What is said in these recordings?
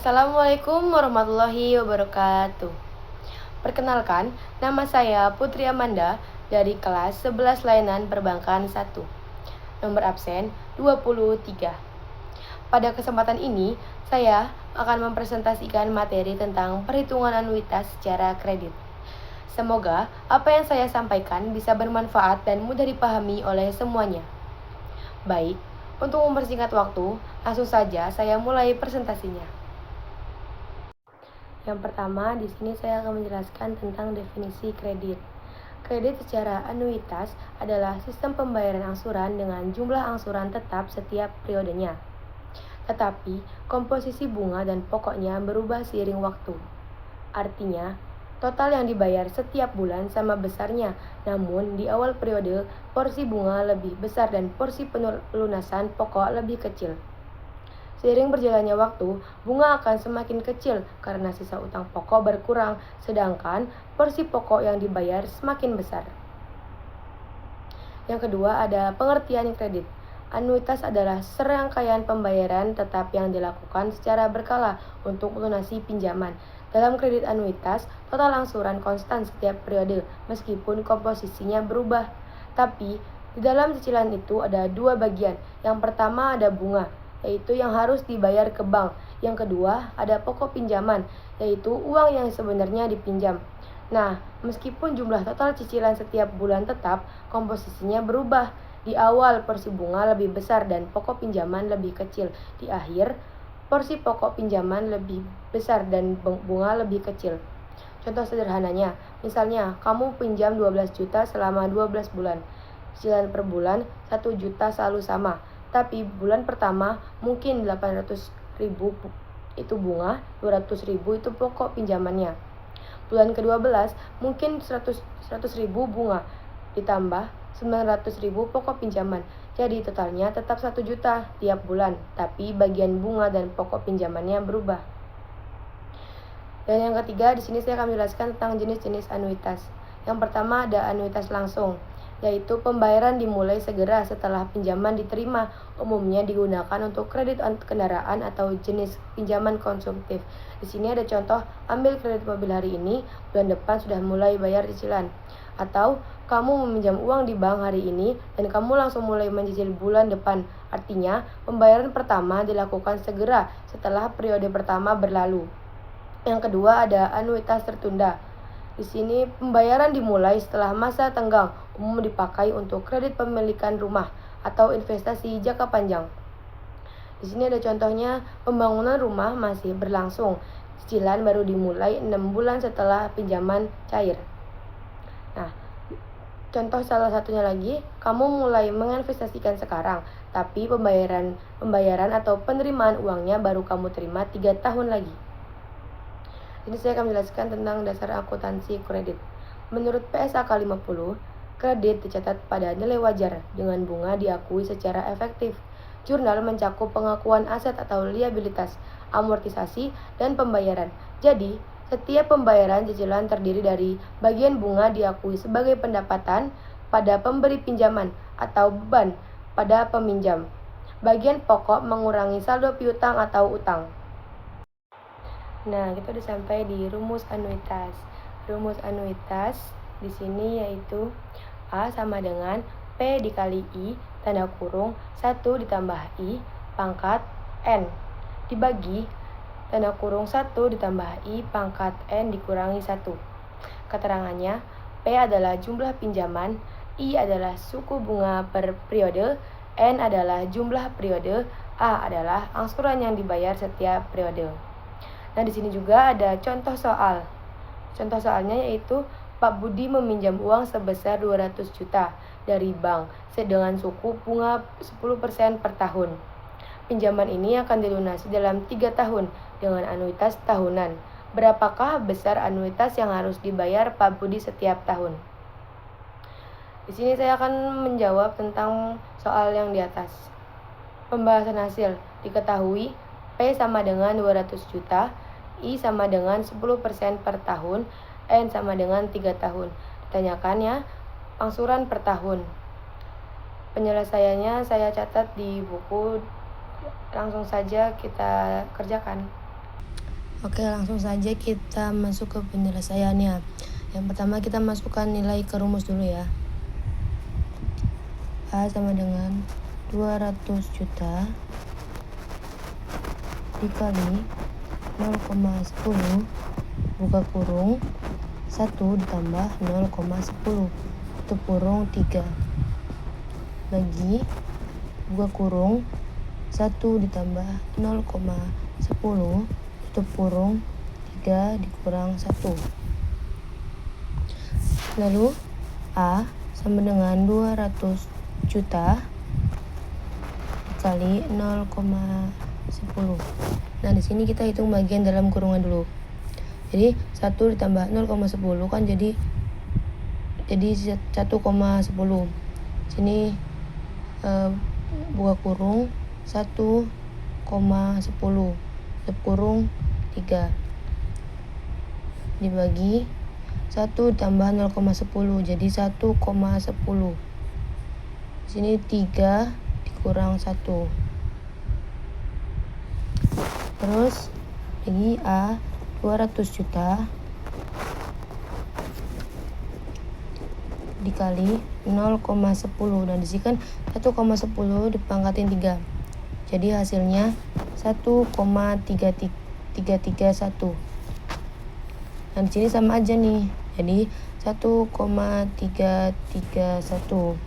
Assalamualaikum warahmatullahi wabarakatuh. Perkenalkan, nama saya Putri Amanda dari kelas 11 Layanan Perbankan 1. Nomor absen 23. Pada kesempatan ini, saya akan mempresentasikan materi tentang perhitungan anuitas secara kredit. Semoga apa yang saya sampaikan bisa bermanfaat dan mudah dipahami oleh semuanya. Baik, untuk mempersingkat waktu, langsung saja saya mulai presentasinya. Yang pertama, di sini saya akan menjelaskan tentang definisi kredit. Kredit secara anuitas adalah sistem pembayaran angsuran dengan jumlah angsuran tetap setiap periodenya. Tetapi, komposisi bunga dan pokoknya berubah seiring waktu. Artinya, total yang dibayar setiap bulan sama besarnya, namun di awal periode, porsi bunga lebih besar dan porsi pelunasan pokok lebih kecil. Seiring berjalannya waktu, bunga akan semakin kecil karena sisa utang pokok berkurang, sedangkan porsi pokok yang dibayar semakin besar. Yang kedua ada pengertian kredit. Anuitas adalah serangkaian pembayaran tetap yang dilakukan secara berkala untuk melunasi pinjaman. Dalam kredit anuitas, total angsuran konstan setiap periode meskipun komposisinya berubah. Tapi, di dalam cicilan itu ada dua bagian. Yang pertama ada bunga, yaitu yang harus dibayar ke bank. Yang kedua, ada pokok pinjaman, yaitu uang yang sebenarnya dipinjam. Nah, meskipun jumlah total cicilan setiap bulan tetap, komposisinya berubah. Di awal, porsi bunga lebih besar dan pokok pinjaman lebih kecil. Di akhir, porsi pokok pinjaman lebih besar dan bunga lebih kecil. Contoh sederhananya, misalnya kamu pinjam 12 juta selama 12 bulan. Cicilan per bulan 1 juta selalu sama. Tapi bulan pertama mungkin 800.000 itu bunga, 200.000 itu pokok pinjamannya. Bulan ke-12 mungkin 100.000 bunga, ditambah 900.000 pokok pinjaman. Jadi totalnya tetap 1 juta tiap bulan, tapi bagian bunga dan pokok pinjamannya berubah. Dan yang ketiga, di sini saya akan menjelaskan tentang jenis-jenis anuitas. Yang pertama ada anuitas langsung, yaitu pembayaran dimulai segera setelah pinjaman diterima, umumnya digunakan untuk kredit kendaraan atau jenis pinjaman konsumtif. Di sini ada contoh, ambil kredit mobil hari ini, bulan depan sudah mulai bayar cicilan. Atau kamu meminjam uang di bank hari ini dan kamu langsung mulai mencicil bulan depan. Artinya, pembayaran pertama dilakukan segera setelah periode pertama berlalu. Yang kedua ada anuitas tertunda. Di sini pembayaran dimulai setelah masa tenggang, umum dipakai untuk kredit pemilikan rumah atau investasi jangka panjang. Di sini ada contohnya, pembangunan rumah masih berlangsung, cicilan baru dimulai 6 bulan setelah pinjaman cair. Nah, contoh salah satunya lagi, kamu mulai menginvestasikan sekarang, tapi pembayaran atau penerimaan uangnya baru kamu terima 3 tahun lagi. Ini saya akan menjelaskan tentang dasar akuntansi kredit. Menurut PSAK 50, kredit dicatat pada nilai wajar dengan bunga diakui secara efektif. Jurnal mencakup pengakuan aset atau liabilitas, amortisasi, dan pembayaran. Jadi, setiap pembayaran cicilan terdiri dari bagian bunga diakui sebagai pendapatan pada pemberi pinjaman atau beban pada peminjam. Bagian pokok mengurangi saldo piutang atau utang. Nah, kita udah sampai di rumus anuitas. Rumus anuitas di sini yaitu A sama dengan P dikali I, tanda kurung, 1 ditambah I, pangkat N, dibagi, tanda kurung 1 ditambah I, pangkat N dikurangi 1. Keterangannya, P adalah jumlah pinjaman, I adalah suku bunga per periode, N adalah jumlah periode, A adalah angsuran yang dibayar setiap periode. Nah, di sini juga ada contoh soal. Contoh soalnya yaitu Pak Budi meminjam uang sebesar 200 juta dari bank dengan suku bunga 10% per tahun. Pinjaman ini akan dilunasi dalam 3 tahun dengan anuitas tahunan. Berapakah besar anuitas yang harus dibayar Pak Budi setiap tahun? Di sini saya akan menjawab tentang soal yang di atas. Pembahasan hasil diketahui P sama dengan 200 juta, I sama dengan 10% per tahun, N sama dengan 3 tahun. Ditanyakannya, angsuran per tahun. Penyelesaiannya saya catat di buku, langsung saja kita kerjakan. Oke, langsung saja kita masuk ke penyelesaiannya. Yang pertama kita masukkan nilai ke rumus dulu ya. A sama dengan 200 juta dikali 0,10 buka kurung 1 ditambah 0,10 tutup kurung 3 bagi buka kurung 1 ditambah 0,10 tutup kurung 3 dikurang 1. Lalu A sama dengan 200 juta dikali 0,10. Nah, di sini kita hitung bagian dalam kurungan dulu. Jadi 1 ditambah 0,10 kan jadi 1,10. Sini buka kurung 1,10 tutup kurung 3 dibagi 1 tambah 0,10 jadi 1,10. Sini 3 dikurang 1. Terus bagi A 200 juta dikali 0,10. Dan disitu kan 1,10 dipangkatin 3. Jadi hasilnya 1,331. Dan di sini sama aja nih. Jadi 1,331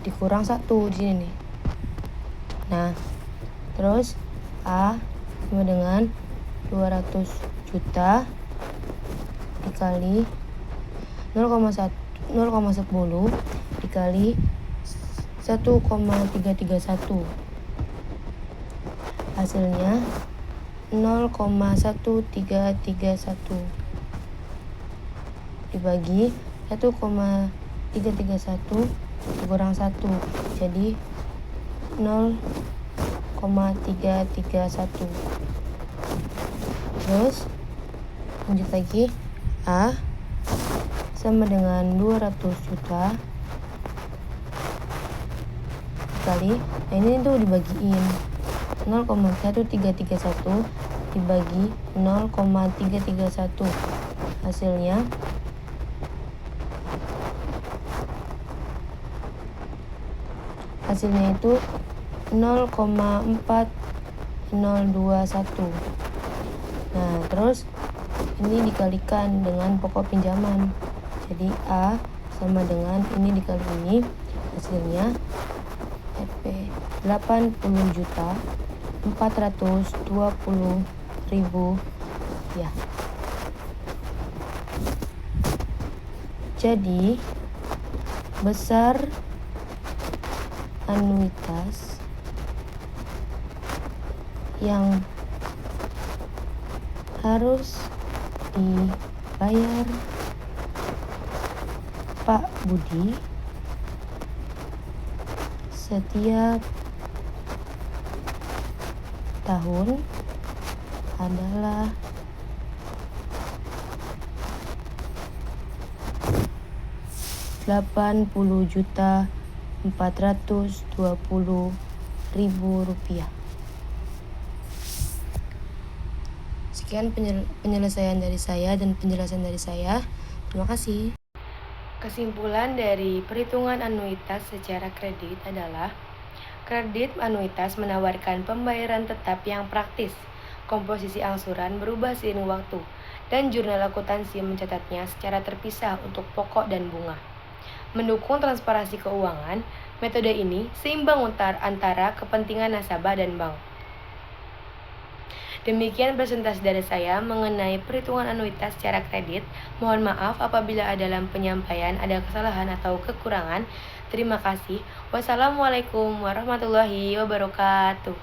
dikurang 1 di sini nih. Nah, terus A sama dengan 200 juta dikali 0,10 dikali 1,331. Hasilnya 0,1331 dibagi 1,331 dikurang 1 jadi 0,331. Terus lanjut lagi, A sama dengan 200 juta dikali, nah ini tuh dibagiin 0,1331 dibagi 0,331. Hasilnya itu 0,4021. Nah, terus ini dikalikan dengan pokok pinjaman. Jadi A sama dengan ini dikali ini, hasilnya Rp 80.420.000 ya. Jadi besar anuitas yang harus dibayar Pak Budi setiap tahun adalah Rp80.420.000. Sekian penyelesaian dari saya dan penjelasan dari saya. Terima kasih. Kesimpulan dari perhitungan anuitas secara kredit adalah kredit anuitas menawarkan pembayaran tetap yang praktis, komposisi angsuran berubah seiring waktu, dan jurnal akuntansi mencatatnya secara terpisah untuk pokok dan bunga. Mendukung transparansi keuangan, metode ini seimbang antara kepentingan nasabah dan bank. Demikian presentasi dari saya mengenai perhitungan anuitas secara kredit. Mohon maaf apabila dalam penyampaian ada kesalahan atau kekurangan. Terima kasih. Wassalamualaikum warahmatullahi wabarakatuh.